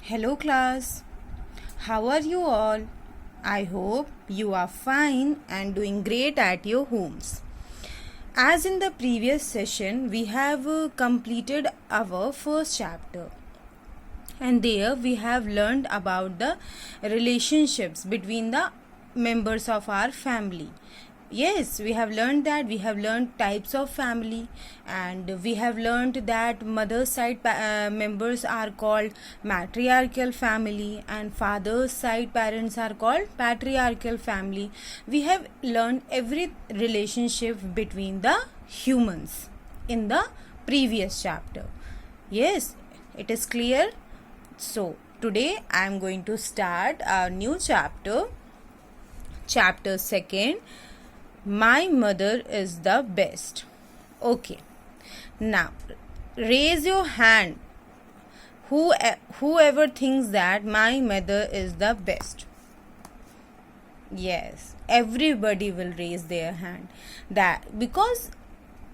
Hello, class. How are you all? I hope you are fine and doing great at your homes. As in the previous session, we have completed our first chapter, and there we have learned about the relationships between the members of our family. Yes, we have learned that. We have learned types of family, and we have learned that mother's side members are called matriarchal family and father's side parents are called patriarchal family. We have learned every relationship between the humans in the previous chapter. Yes, it is clear. So today I am going to start our new chapter, chapter 2. My mother is the best. Okay. Now, raise your hand. Whoever thinks that my mother is the best. Yes, everybody will raise their hand. That because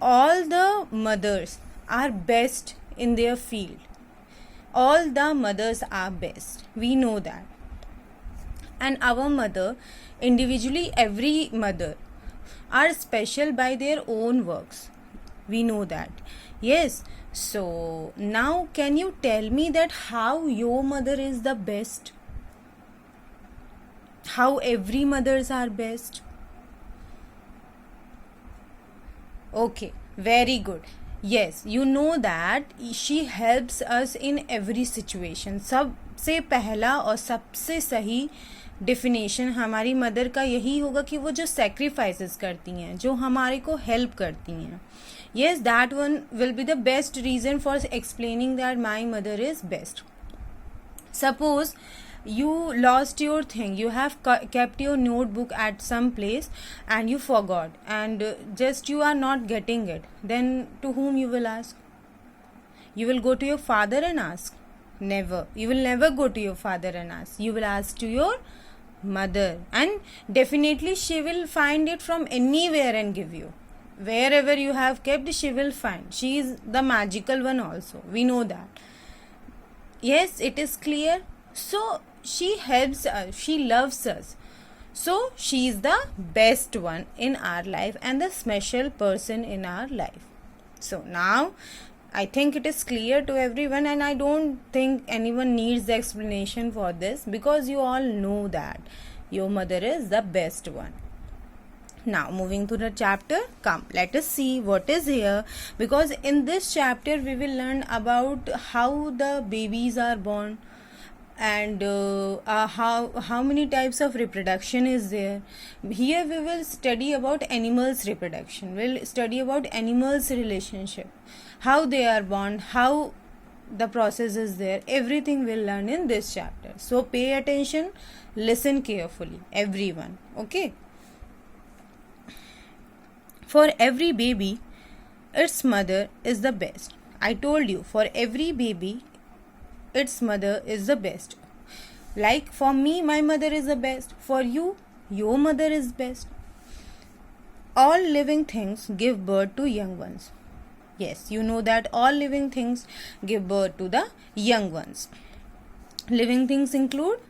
all the mothers are best in their field. All the mothers are best. We know that. And our mother, individually, every mother are special by their own works. We know that. Yes. So now can you tell me that how your mother is the best? How every mothers are best? Okay, very good. Yes, you know that she helps us in every situation. सबसे पहला और सबसे सही definition हमारी mother का यही होगा कि वो जो सेक्रीफाइसेस करती हैं, जो हमारे को हेल्प करती हैं. Yes, that one will be the best reason for explaining that my mother is best. Suppose you lost your thing, you have kept your notebook at some place and you forgot, and just you are not getting it, then to whom you will ask? You will go to your father and ask? Never. You will never go to your father and ask. You will ask to your mother, and definitely she will find it from anywhere and give you. Wherever you have kept, she will find. She is the magical one also. We know that. Yes, it is clear. So she helps us, she loves us, so she is the best one in our life and the special person in our life. So now I think it is clear to everyone, and I don't think anyone needs the explanation for this, because you all know that your mother is the best one. Now moving to the chapter, come let us see what is here, because in this chapter we will learn about how the babies are born, and how many types of reproduction is there. Here we will study about animals reproduction, we'll study about animals relationship, how they are born, how the process is there. Everything we'll learn in this chapter, so pay attention, listen carefully everyone. Okay. For every baby, its mother is the best. I told you, for every baby its mother is the best. Like for me, my mother is the best. For you, your mother is best. All living things give birth to young ones. Yes, you know that all living things give birth to the young ones. Living things include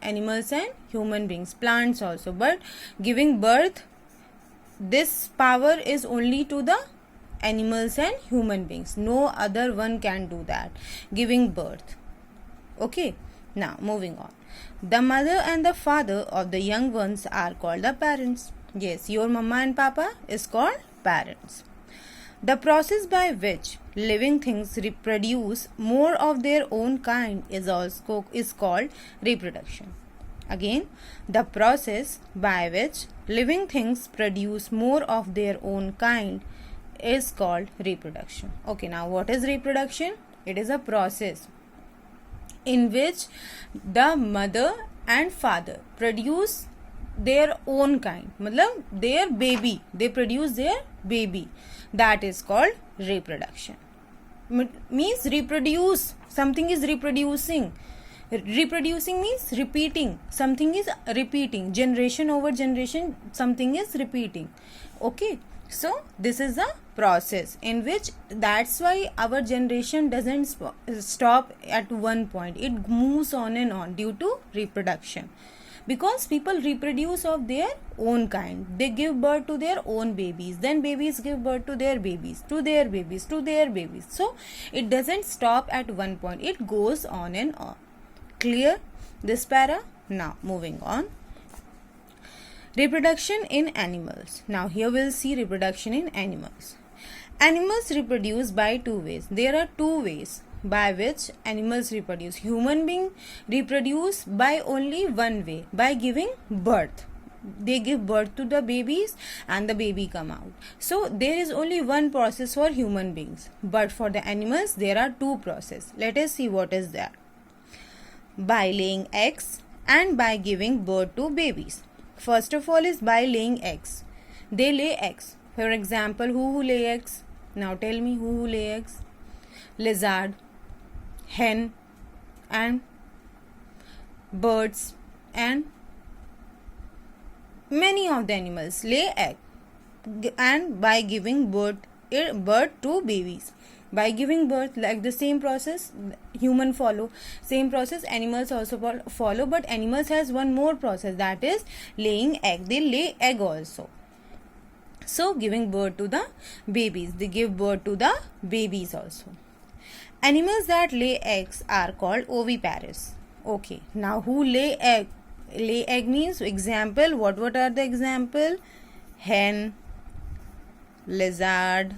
animals and human beings, plants also, but giving birth, this power is only to the animals and human beings. No other one can do that, giving birth. Okay, now moving on. The mother and the father of the young ones are called the parents. Yes, your mama and papa is called parents. The process by which living things reproduce more of their own kind is called reproduction. Again, the process by which living things produce more of their own kind is called reproduction. Okay, now what is reproduction? It is a process in which the mother and father produce their own kind, matlab their baby, they produce their baby. That is called reproduction. Means reproduce, something is reproducing. Reproducing means repeating, something is repeating, generation over generation something is repeating. Okay, So this is a process in which, that's why our generation doesn't stop at one point. It moves on and on due to reproduction, because people reproduce of their own kind. They give birth to their own babies, then babies give birth to their babies, to their babies, to their babies. So it doesn't stop at one point, it goes on and on. Clear this para? Now moving on. Reproduction in animals. Now here we'll see reproduction in animals. Animals reproduce by two ways. There are two ways by which animals reproduce. Human beings reproduce by only one way, by giving birth. They give birth to the babies and the baby come out. So there is only one process for human beings, but for the animals there are two processes. Let us see what is that. By laying eggs and by giving birth to babies. First of all is by laying eggs. They lay eggs. For example, who lay eggs? Now tell me, who lay eggs? Lizard, hen, and birds, and many of the animals lay egg, and by giving birth to babies. By giving birth, like the same process human follow, same process animals also follow, but animals has one more process, that is laying egg. They lay egg also. So giving birth to the babies, they give birth to the babies also. Animals that lay eggs are called oviparous. Okay, now who lay egg? Lay egg means, example, what are the example? Hen, lizard,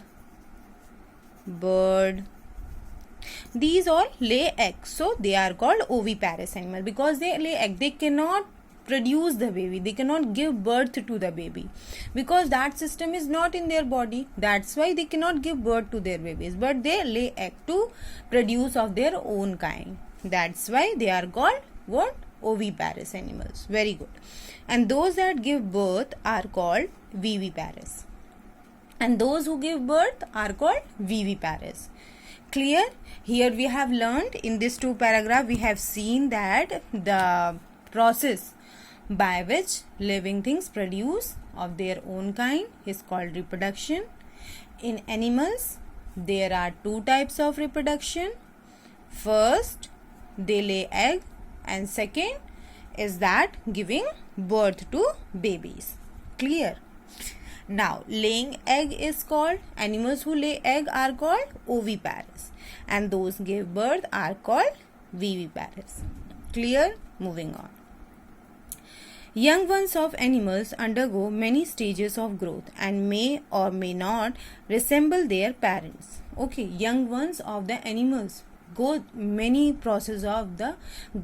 bird. These all lay eggs, so they are called oviparous animal, because they lay egg. They cannot produce the baby, they cannot give birth to the baby, because that system is not in their body. That's why they cannot give birth to their babies, but they lay egg to produce of their own kind. That's why they are called what? Oviparous animals. Very good. And those that give birth are called viviparous, and those who give birth are called viviparous. Clear? Here we have learned, in this two paragraph we have seen that the process by which living things produce of their own kind is called reproduction. In animals there are two types of reproduction. First, they lay egg, and second is that giving birth to babies. Clear? Now laying egg is called, animals who lay egg are called oviparous, and those give birth are called viviparous. Clear? Moving on. Young ones of animals undergo many stages of growth and may or may not resemble their parents. Okay, young ones of the animals go many process of the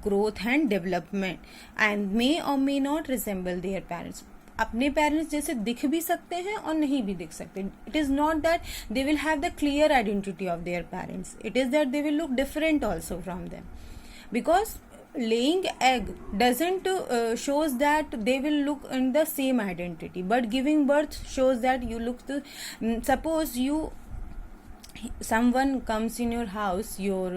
growth and development and may or may not resemble their parents. अपने parents जैसे दिख भी सकते हैं और नहीं भी दिख सकते. It is not that they will have the clear identity of their parents. It is that they will look different also from them, because laying egg doesn't shows that they will look in the same identity, but giving birth shows that you look to suppose you someone comes in your house, your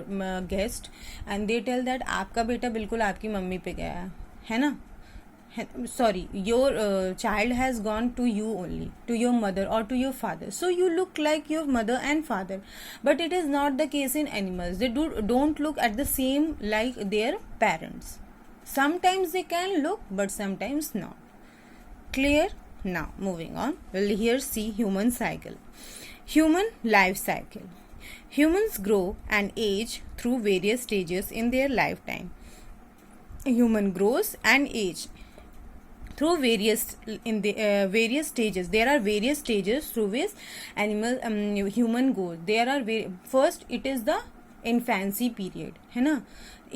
guest, and they tell that आपका बेटा बिल्कुल आपकी mummy पे गया है ना, sorry, your child has gone to you only, to your mother or to your father, so you look like your mother and father. But it is not the case in animals. They don't look at the same like their parents. Sometimes they can look, but sometimes not. Clear? Now moving on, we'll here see human cycle. Human life cycle. Humans grow and age through various stages in their lifetime. Human grows and age through various stages. There are various stages through which human goes. There are first it is the infancy period, है ना.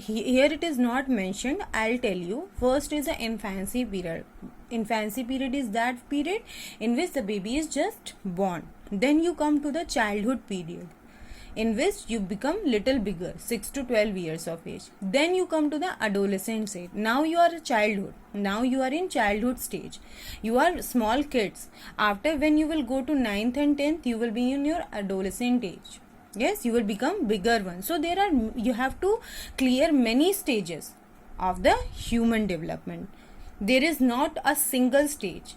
Here it is not mentioned. I'll tell you. First is the infancy period. Infancy period is that period in which the baby is just born. Then you come to the childhood period, in which you become little bigger, 6 to 12 years of age. Then you come to the adolescent stage. Now you are a childhood. Now you are in childhood stage. You are small kids. After, when you will go to 9th and 10th, you will be in your adolescent age. Yes, you will become bigger one. So you have to clear many stages of the human development. There is not a single stage.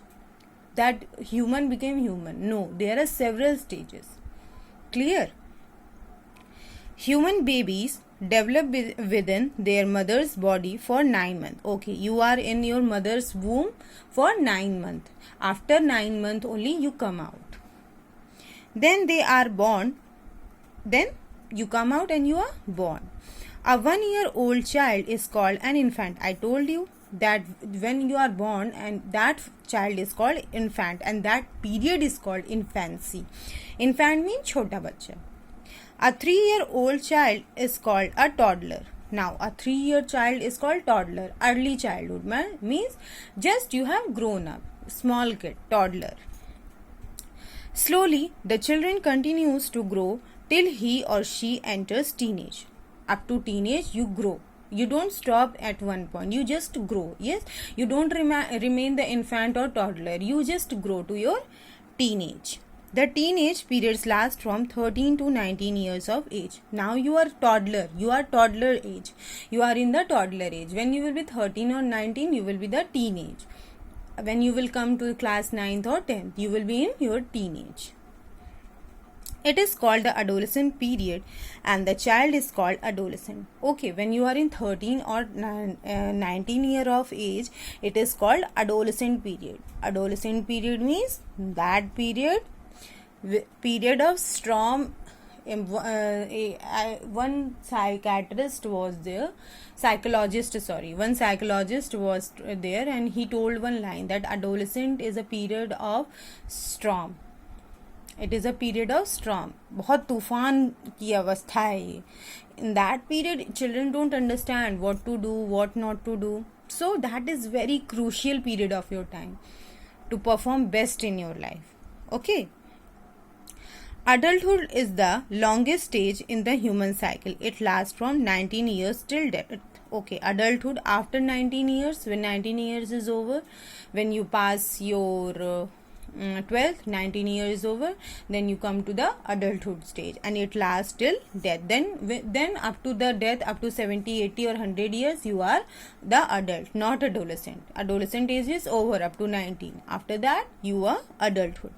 that human became human. No, there are several stages. Clear? Human babies develop within their mother's body for 9 months. Okay, you are in your mother's womb for 9 months. After 9 months only you come out. Then they are born. Then you come out and you are born. A 1-year-old child is called an infant. I told you that when you are born, and that child is called infant, and that period is called infancy. Infant means chota bachcha. A 3-year-old child is called a toddler. Now, a 3-year child is called toddler. Early childhood means just you have grown up. Small kid, toddler. Slowly, the children continues to grow till he or she enters teenage. Up to teenage, you grow. You don't stop at one point. You just grow. Yes, you don't remain the infant or toddler. You just grow to your teenage. The teenage periods last from 13 to 19 years of age. Now you are toddler. You are toddler age. You are in the toddler age. When you will be 13 or 19, you will be the teenage. When you will come to class 9th or 10th, you will be in your teenage. It is called the adolescent period, and the child is called adolescent. Okay, when you are in 13 or 19 year of age, it is called adolescent period. Adolescent period means that period of storm. One psychiatrist was there, one psychologist was there, and he told one line that adolescent is a period of storm. It is a period of storm. बहुत तूफान की अवस्था है ये. In that period, children don't understand what to do, what not to do. So that is very crucial period of your time to perform best in your life. Okay. Adulthood is the longest stage in the human cycle. It lasts from 19 years till death. Okay, adulthood after 19 years, when 19 years is over, when you pass your 12th, 19 years is over, then you come to the adulthood stage, and it lasts till death. Then up to the death, up to 70, 80 or 100 years, you are the adult, not adolescent. Adolescent age is over up to 19. After that, you are adulthood.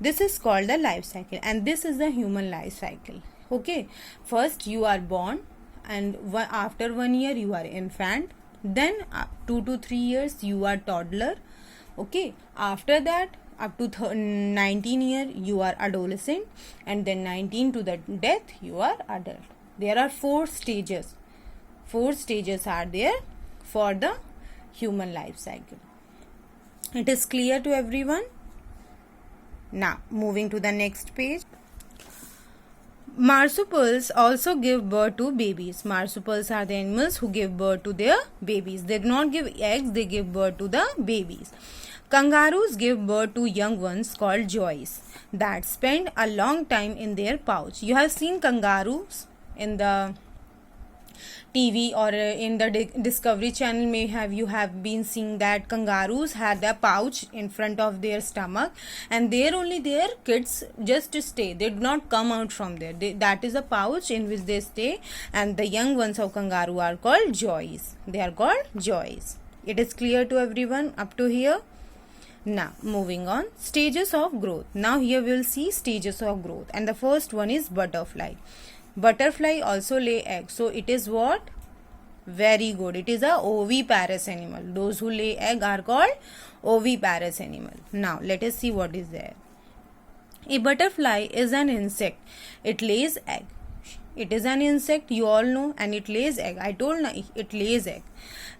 This is called the life cycle, and this is the human life cycle. Okay, first you are born, and after 1 year you are infant. Then 2 to 3 years you are toddler. Okay, after that up to 19 year you are adolescent, and then 19 to the death you are adult. There are 4 stages. 4 stages are there for the human life cycle. It is clear to everyone? Now moving to the next page. Marsupials also give birth to babies. Marsupials are the animals who give birth to their babies. They do not give eggs, they give birth to the babies. Kangaroos give birth to young ones called joeys that spend a long time in their pouch. You have seen kangaroos in the TV or in the Discovery Channel. You have been seeing that kangaroos had a pouch in front of their stomach, and there only their kids just stay. They do not come out from there. That is a pouch in which they stay, and the young ones of kangaroo are called joeys. They are called joeys. It is clear to everyone up to here? Now moving on, stages of growth. Now here we will see stages of growth, and the first one is butterfly. Butterfly also lay eggs. So it is what? Very good. It is a oviparous animal. Those who lay egg are called oviparous animal. Now let us see what is there. A butterfly is an insect. It lays egg. It is an insect, you all know, and it lays egg. I told you it lays egg.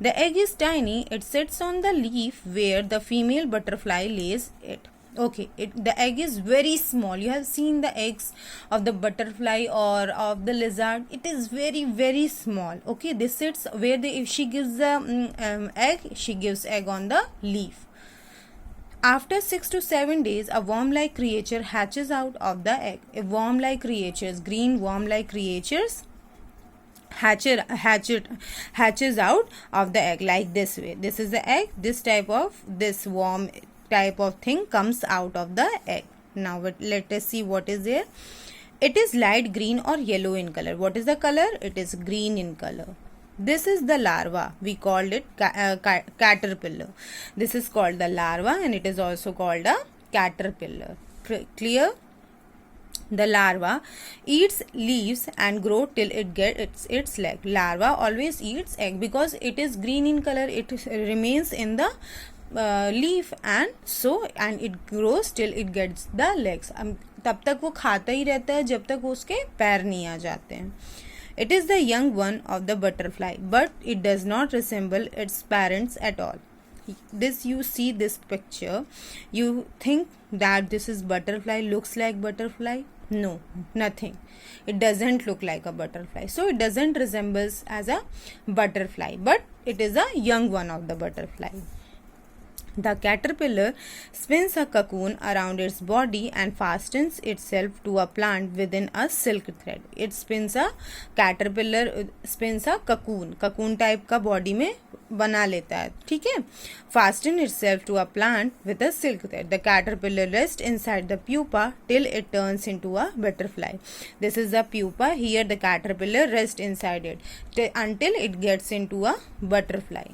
The egg is tiny. It sits on the leaf where the female butterfly lays it. Okay, the egg is very small. You have seen the eggs of the butterfly or of the lizard. It is very, very small. Okay, this sits where if she gives the egg, she gives egg on the leaf. After 6 to 7 days, a worm-like creature hatches out of the egg. A worm-like creatures, green worm-like creatures, hatches out of the egg like this way. This is the egg. This worm type of thing comes out of the egg. Now let us see what is there. It is light green or yellow in color. What is the color? It is green in color. This is the larva. We called it caterpillar. This is called the larva and it is also called a caterpillar. Clear? The larva eats leaves and grow till it gets its leg. Larva always eats egg because it is green in color. It remains in the leaf and it grows till it gets the legs. तब तक वो खाता ही रहता है जब तक उसके पैर नहीं आ जाते हैं. It is the young one of the butterfly, but it does not resemble its parents at all. This, you see this picture, you think that this is butterfly, looks like butterfly. No, nothing. It doesn't look like a butterfly. So it doesn't resemble as a butterfly, but it is a young one of the butterfly. The caterpillar spins a cocoon around its body and fastens itself to a plant within a silk thread. It spins a caterpillar spins a cocoon. Cocoon type का body में बना लेता है. ठीक है. Fasten itself to a plant with a silk thread. The caterpillar rests inside the pupa till it turns into a butterfly. This is the pupa. Here the caterpillar rests inside it until it gets into a butterfly.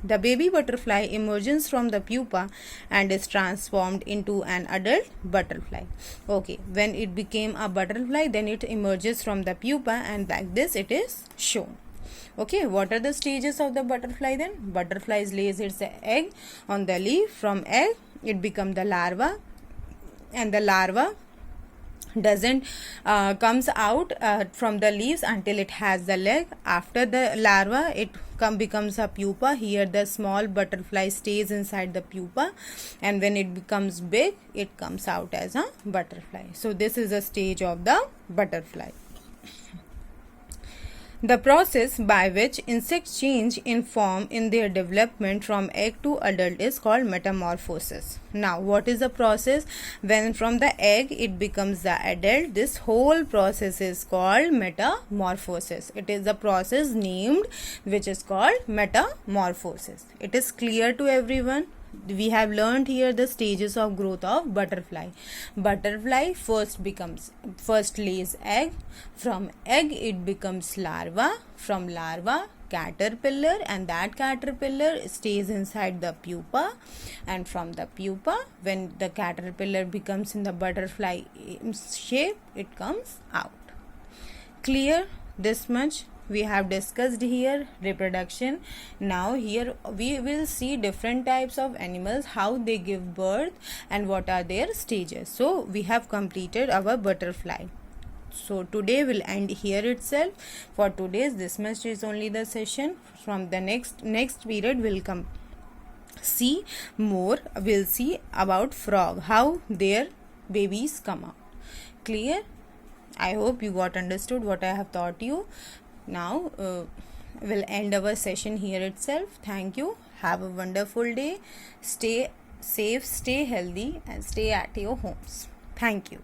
The baby butterfly emerges from the pupa and is transformed into an adult butterfly. Okay, when it became a butterfly, then it emerges from the pupa and like this it is shown. Okay, what are the stages of the butterfly then? Butterfly lays its egg on the leaf. From egg, it becomes the larva, and the larva doesn't comes out from the leaves until it has the leg. After the larva, it becomes a pupa. Here the small butterfly stays inside the pupa, and when it becomes big, it comes out as a butterfly. So this is a stage of the butterfly. The process by which insects change in form in their development from egg to adult is called metamorphosis. Now, what is the process? When from the egg it becomes the adult, this whole process is called metamorphosis. It is a process named which is called metamorphosis. It is clear to everyone? We have learned here the stages of growth of butterfly. Butterfly first lays egg. From egg it becomes larva. From larva caterpillar, and that caterpillar stays inside the pupa, and from the pupa, when the caterpillar becomes in the butterfly shape, it comes out. Clear? This much we have discussed here reproduction. Now here we will see different types of animals, how they give birth and what are their stages. So we have completed our butterfly. So today will end here itself. For today's this much is only the session. From the next period will come see more. We'll see about frog, how their babies come out. Clear? I hope you got understood what I have taught you. Now we'll end our session here itself. Thank you. Have a wonderful day. Stay safe, stay healthy, and stay at your homes. Thank you.